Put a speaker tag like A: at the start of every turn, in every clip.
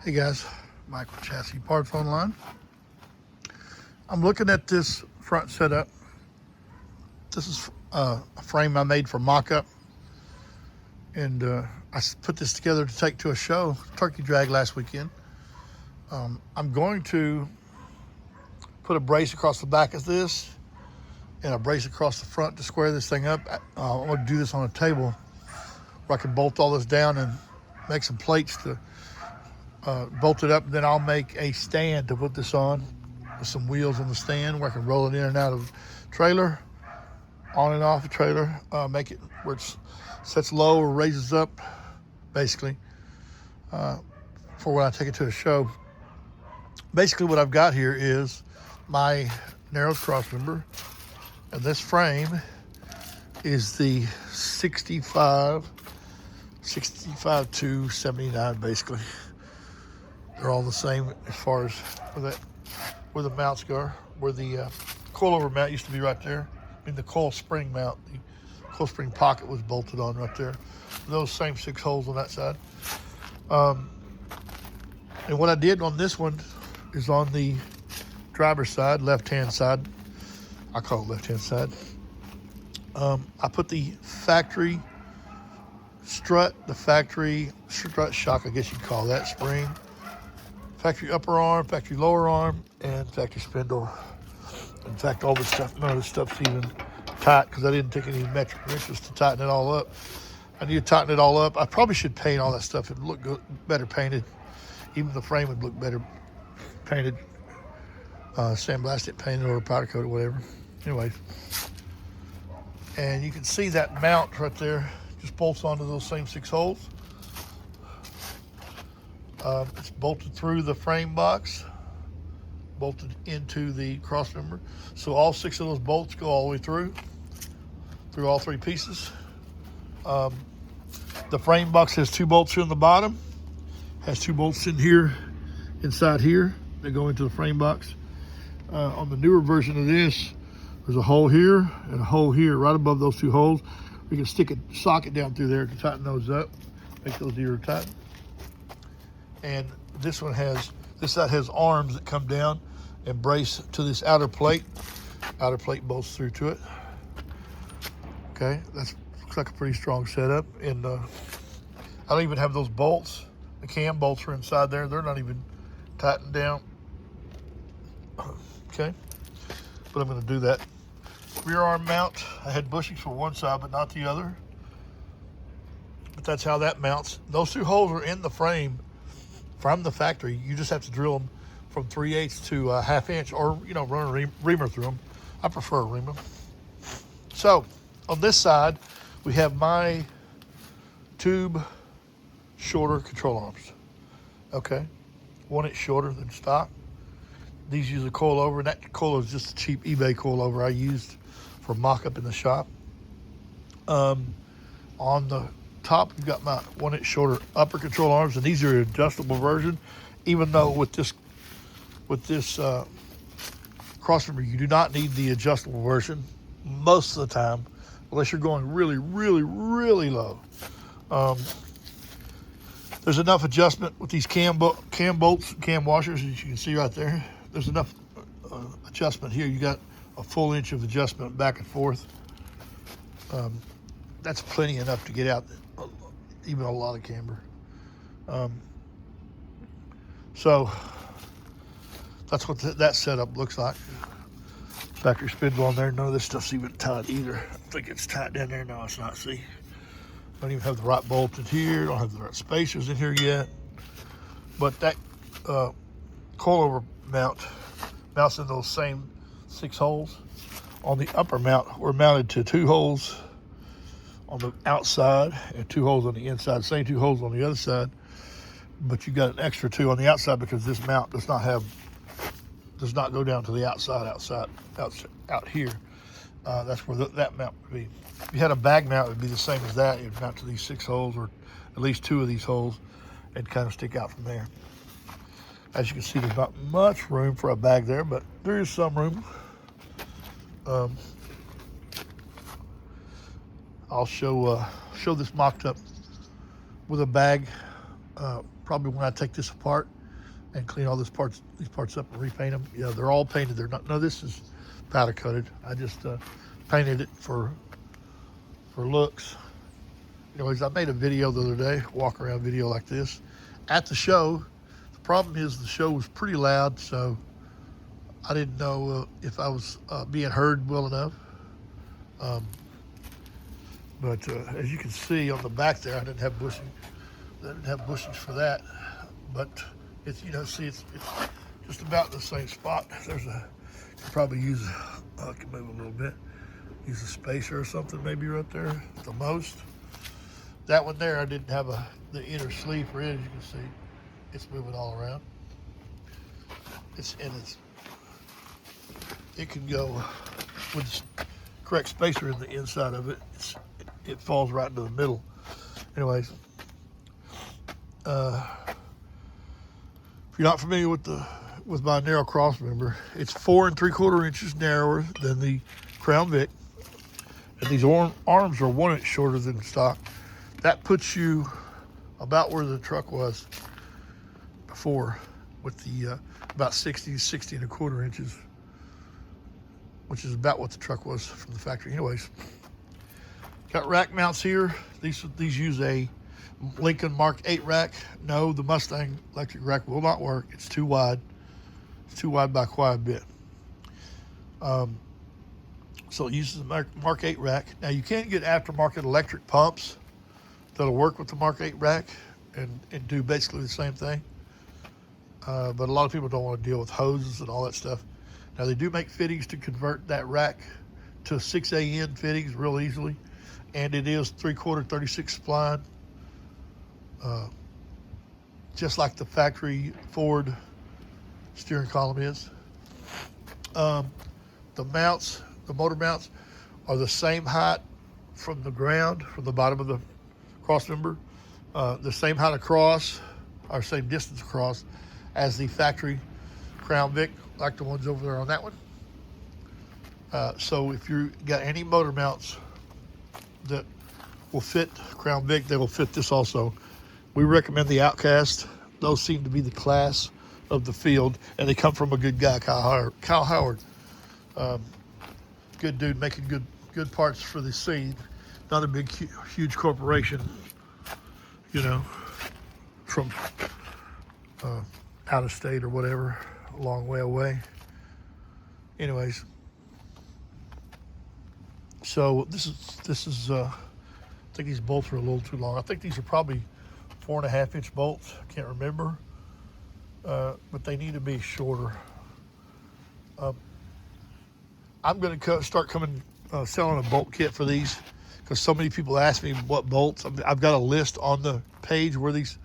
A: Hey guys, Michael Chassis Parts Online. I'm looking at this front setup. This is a frame I made for mock-up, and I put this together to take to a show, Turkey Drag, last weekend. I'm going to put a brace across the back of this and a brace across the front to square this thing up. I'm going to do this on a table where I can bolt all this down and make some plates to bolt it up. Then I'll make a stand to put this on with some wheels on the stand where I can roll it in and out of the trailer, on and off the trailer, make it where it sets low or raises up, basically, for when I take it to a show. Basically what I've got here is my narrow crossmember, and this frame is the 65 to 79, basically. They're all the same as far as where the mounts go, where the coilover mount used to be right there. I mean, the coil spring mount, the coil spring pocket was bolted on right there. Those same 6 holes on that side. And what I did on this one is on the driver's side, left-hand side. I call it left-hand side. I put the factory strut, the factory strut shock, I guess you'd call that, spring. Factory upper arm, factory lower arm, and factory spindle. In fact, all this stuff, none of this stuff's even tight because I didn't take any metric wrenches to tighten it all up. I need to tighten it all up. I probably should paint all that stuff. It would look good, better painted. Even the frame would look better painted, sandblast it, painted, or powder coat or whatever. Anyways, and you can see that mount right there just bolts onto those same 6 holes. It's bolted through the frame box, bolted into the crossmember. So all 6 of those bolts go all the way through all 3 pieces. The frame box has 2 bolts here on the bottom, has 2 bolts in here, inside here, that go into the frame box. On the newer version of this, there's a hole here and a hole here, right above those 2 holes. We can stick a socket down through there to tighten those up, make those easier to tighten. And this side has arms that come down and brace to this outer plate. Outer plate bolts through to it. Okay, that looks like a pretty strong setup. And I don't even have those bolts. The cam bolts are inside there. They're not even tightened down. Okay, but I'm going to do that. Rear arm mount, I had bushings for one side but not the other. But that's how that mounts. Those 2 holes are in the frame from the factory. You just have to drill them from 3/8 to a 1/2 inch, or run a reamer through them. I prefer a reamer. So on this side, we have my tube shorter control arms. Okay, 1 inch shorter than stock. These use a coilover, and that coilover is just a cheap eBay coilover I used for mock-up in the shop. On the top, you've got my 1 inch shorter upper control arms, and these are an adjustable version. Even though with this crossmember, you do not need the adjustable version most of the time, unless you're going really, really, really low. There's enough adjustment with these cam bolts, cam washers, as you can see right there. There's enough adjustment here. You got a full inch of adjustment back and forth. That's plenty enough to get out even a lot of camber. So that's what that setup looks like. Factory spindle on there. None of this stuff's even tight either. I think it's tight down there. No, it's not. See, don't even have the right bolts in here. Don't have the right spacers in here yet. But that coilover mounts in those same 6 holes. On the upper mount, we're mounted to 2 holes on the outside and 2 holes on the inside. Same 2 holes on the other side, but you got an extra 2 on the outside because this mount does not go down to the outside out here. That's where that mount would be. If you had a bag mount, it would be the same as that. It'd mount to these 6 holes, or at least 2 of these holes, and kind of stick out from there. As you can see, there's not much room for a bag there, but there is some room. I'll show this mocked up with a bag probably when I take this apart and clean all these parts up and repaint them. Yeah, they're all painted. They're not. No, this is powder coated. I just painted it for looks. Anyways, I made a video the other day, walk around video like this, at the show. The problem is the show was pretty loud, so I didn't know if I was being heard well enough. But as you can see on the back there, I didn't have bushing. I didn't have bushings for that. But it's, see, it's just about the same spot. There's a, you could probably use, I can move a little bit, use a spacer or something maybe right there at the most. That one there, I didn't have the inner sleeve for it. As you can see, it's moving all around. It can go with the correct spacer in the inside of it. It falls right into the middle. Anyways, if you're not familiar with my narrow cross member, it's 4 3/4 inches narrower than the Crown Vic, and these arms are 1 inch shorter than stock. That puts you about where the truck was before, with the about 60 1/4 inches, which is about what the truck was from the factory. Anyways, got rack mounts here. These use a Lincoln Mark 8 rack. No, the Mustang electric rack will not work. It's too wide. It's too wide by quite a bit. So it uses the Mark 8 rack. Now you can get aftermarket electric pumps that'll work with the Mark 8 rack and do basically the same thing. But a lot of people don't want to deal with hoses and all that stuff. Now they do make fittings to convert that rack to 6AN fittings real easily. And it is 3/4 36 spline, just like the factory Ford steering column is. The mounts, the motor mounts, are the same height from the ground, from the bottom of the cross member, the same height across, or same distance across as the factory Crown Vic, like the ones over there on that one. So if you got any motor mounts that will fit Crown Vic, they will fit this also. We recommend the Outcast. Those seem to be the class of the field, and they come from a good guy, Kyle Howard. Good dude, making good parts for the scene. Not a big, huge corporation, from out of state or whatever, a long way away. Anyways, so this is I think these bolts are a little too long. I think these are probably 4.5 inch bolts. I can't remember, but they need to be shorter. I'm going to start selling a bolt kit for these, because so many people ask me what bolts. I've got a list on the page where this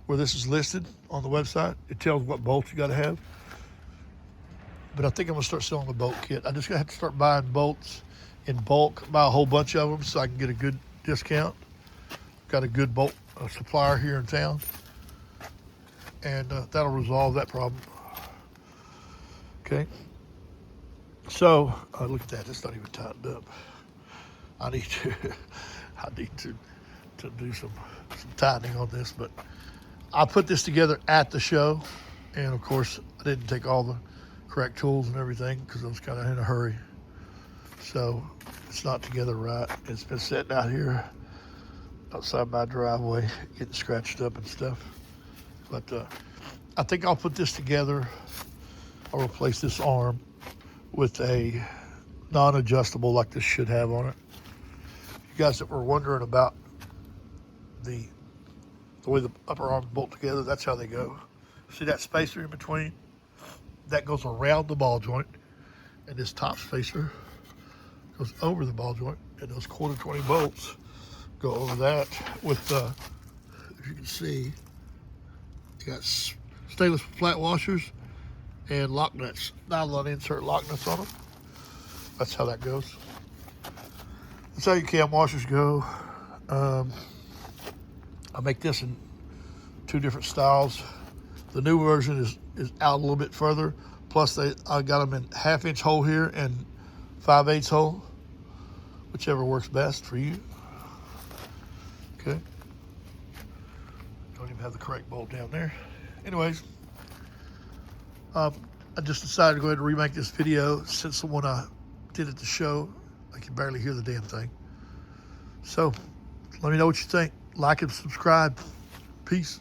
A: is listed on the website. It tells what bolts you got to have. But I think I'm going to start selling the bolt kit. I just have to start buying bolts in bulk, buy a whole bunch of them so I can get a good discount. Got a good bolt supplier here in town, and that'll resolve that problem. Okay. So look at that. It's not even tightened up. I need to do some tightening on this, but I put this together at the show, and of course I didn't take all the correct tools and everything because I was kind of in a hurry. So it's not together right. It's been sitting out here outside my driveway, getting scratched up and stuff. But I think I'll put this together. I'll replace this arm with a non-adjustable like this should have on it. You guys that were wondering about the way the upper arms bolt together, that's how they go. See that spacer in between? That goes around the ball joint, and this top spacer goes over the ball joint, and those 1/4 20 bolts go over that with, if you can see, you got stainless flat washers and lock nuts, nylon insert lock nuts on them. That's how that goes. That's how your cam washers go. I make this in 2 different styles. The new version is out a little bit further. Plus, I got them in 1/2 inch hole here and 5/8 hole, whichever works best for you. Okay. don't even have the correct bolt down there. Anyways, I just decided to go ahead and remake this video since the one I did at the show, I can barely hear the damn thing. So let me know what you think. Like and subscribe. Peace.